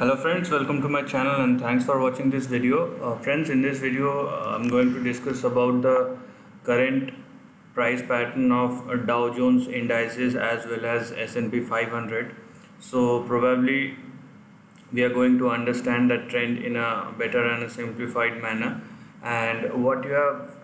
Hello friends, welcome to my channel and thanks for watching this video. Friends, in this video I'm going to discuss about the current price pattern of Dow Jones indices as well as S&P 500. So probably we are going to understand that trend in a better and a simplified manner. And what you have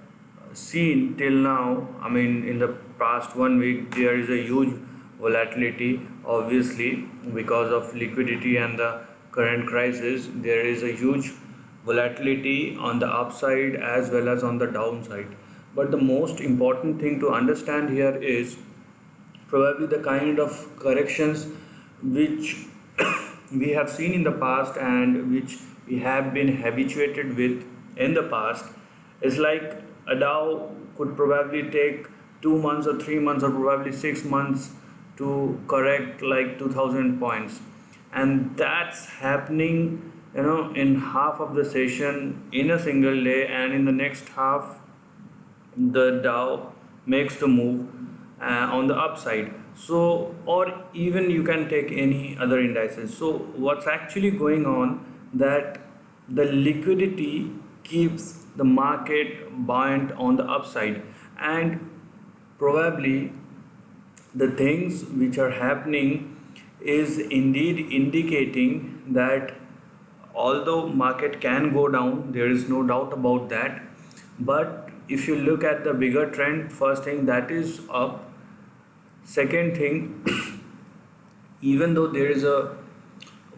seen till now, I mean in the past 1 week there is a huge volatility, obviously because of liquidity and the current crisis. There is a huge volatility on the upside as well as on the downside, but the most important thing to understand here is probably the kind of corrections which we have seen in the past and which we have been habituated with in the past. Is like a Dow could probably take 2 months or 3 months or probably 6 months to correct like 2000 points, and that's happening in half of the session in a single day, and in the next half the Dow makes the move on the upside. So, or even you can take any other indices. So, what's actually going on that the liquidity keeps the market buoyant on the upside, and probably the things which are happening is indeed indicating that although market can go down, there is no doubt about that, but if you look at the bigger trend, first thing that is up, second thing, even though there is a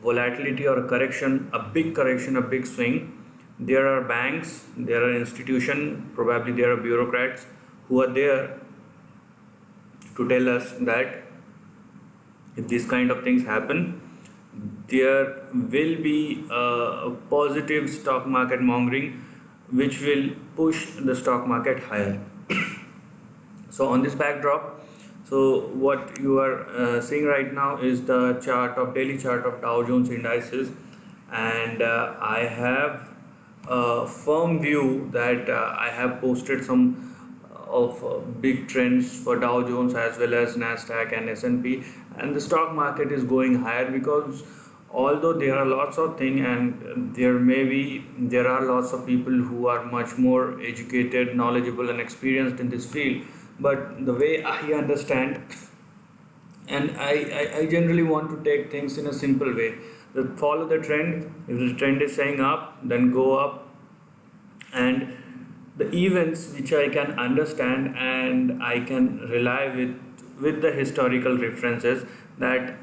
volatility or a correction, a big correction, a big swing, there are banks, there are institutions, probably there are bureaucrats who are there to tell us that if these kind of things happen, there will be a positive stock market mongering which will push the stock market higher. So on this backdrop, so what you are seeing right now is the daily chart of Dow Jones indices, and I have a firm view that I have posted some of big trends for Dow Jones as well as Nasdaq and S&P, and the stock market is going higher because although there are lots of things and there are lots of people who are much more educated, knowledgeable and experienced in this field, but the way I understand, and I generally want to take things in a simple way, that follow the trend. If the trend is saying up, then go up, and the events which I can understand and I can rely with the historical references, that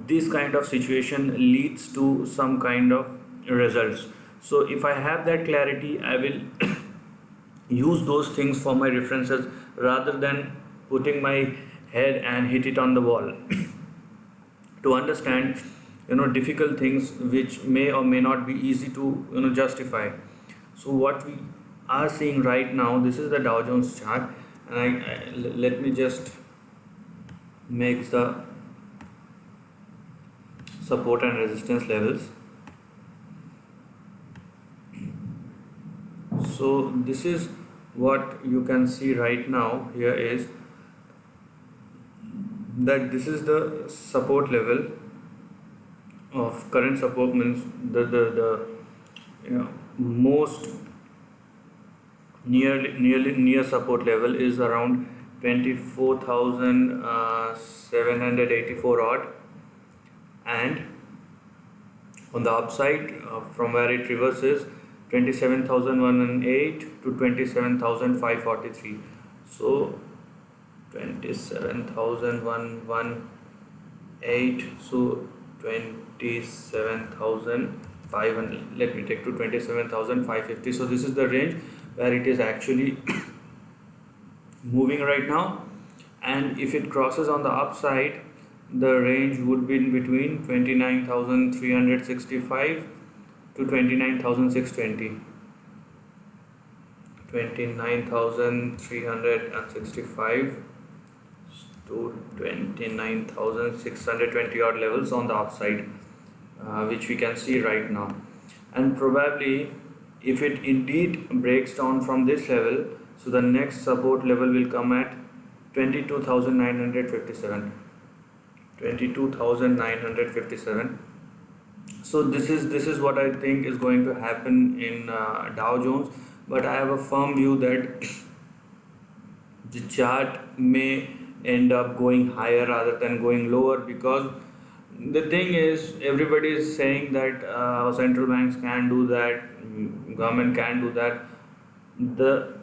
this kind of situation leads to some kind of results. So if I have that clarity, I will use those things for my references rather than putting my head and hit it on the wall to understand difficult things which may or may not be easy to justify. So what we are seeing right now, this is the Dow Jones chart, and let me just make the support and resistance levels. So this is what you can see right now. Here is that this is the support level of current support, means the most near support level is around 24,784 odd, and on the upside from where it reverses 27,108 to 27,543. So 27,118, so 27,500, let me take to 27,550. So this is the range where it is actually moving right now, and if it crosses on the upside, the range would be in between 29,365 to 29,620. 29,365 to 29,620 odd levels on the upside, which we can see right now. And probably if it indeed breaks down from this level, so the next support level will come at 22,957. So this is what I think is going to happen in Dow Jones, but I have a firm view that the chart may end up going higher rather than going lower, because the thing is everybody is saying that central banks can do that, government can do that. The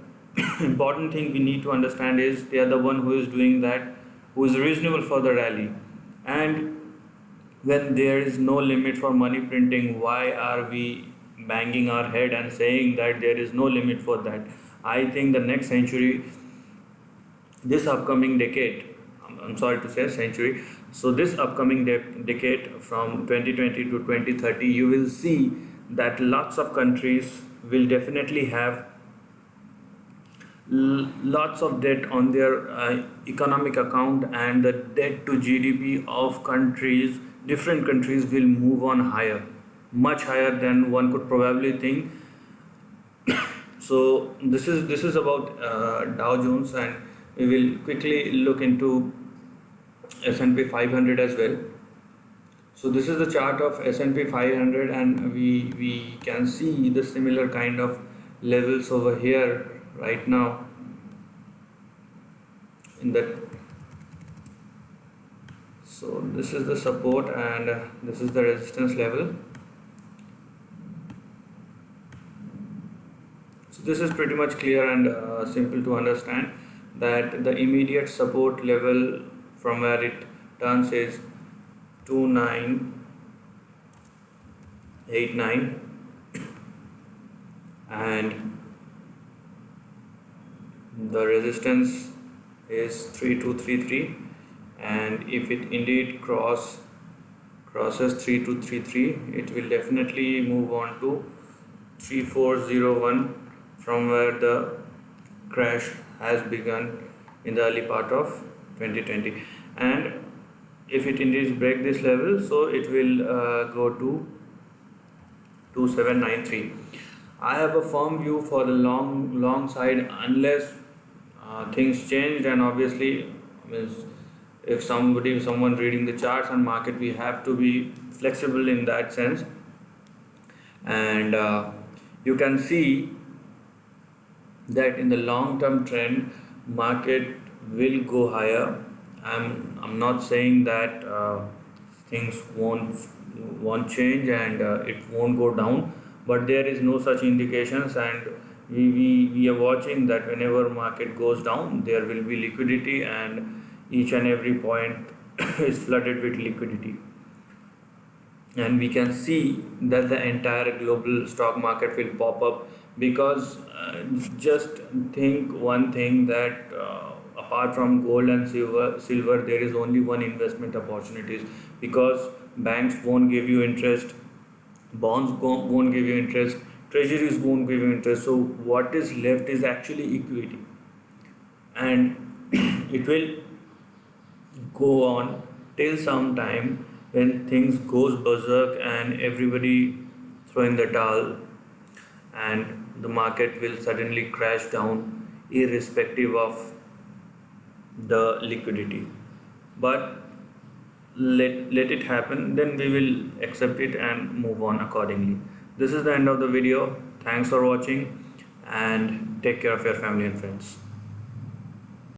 important thing we need to understand is they are the one who is doing that, who is reasonable for the rally. And when there is no limit for money printing, why are we banging our head and saying that there is no limit for that? I think the next century, this upcoming decade, I'm sorry to say century, so this upcoming decade from 2020 to 2030, you will see that lots of countries will definitely have lots of debt on their economic account, and the debt to GDP of countries, different countries, will move on higher, much higher than one could probably think. So this is about Dow Jones, and we will quickly look into S&P 500 as well. So this is the chart of S&P 500, and we can see the similar kind of levels over here right now in that. So this is the support, and this is the resistance level. So this is pretty much clear and simple to understand, that the immediate support level from where it turns is 2989, and the resistance is 3233, and if it indeed crosses 3233, it will definitely move on to 3401, from where the crash has begun in the early part of 2020. And if it indeed break this level, so it will go to 2793. I have a firm view for the long side, unless things change. And obviously, means if someone reading the charts and market, we have to be flexible in that sense. And you can see that in the long term trend, market will go higher. I'm not saying that things won't change, and it won't go down, but there is no such indications. And we are watching that whenever market goes down, there will be liquidity, and each and every point is flooded with liquidity. And we can see that the entire global stock market will pop up, because just think one thing, that apart from gold and silver, there is only one investment opportunities, because banks won't give you interest, bonds won't give you interest, treasuries won't give you interest. So what is left is actually equity, and it will go on till some time when things goes berserk and everybody throw in the towel, and the market will suddenly crash down irrespective of the liquidity. But let it happen, then we will accept it and move on accordingly. This is the end of the video. Thanks for watching, and take care of your family and friends.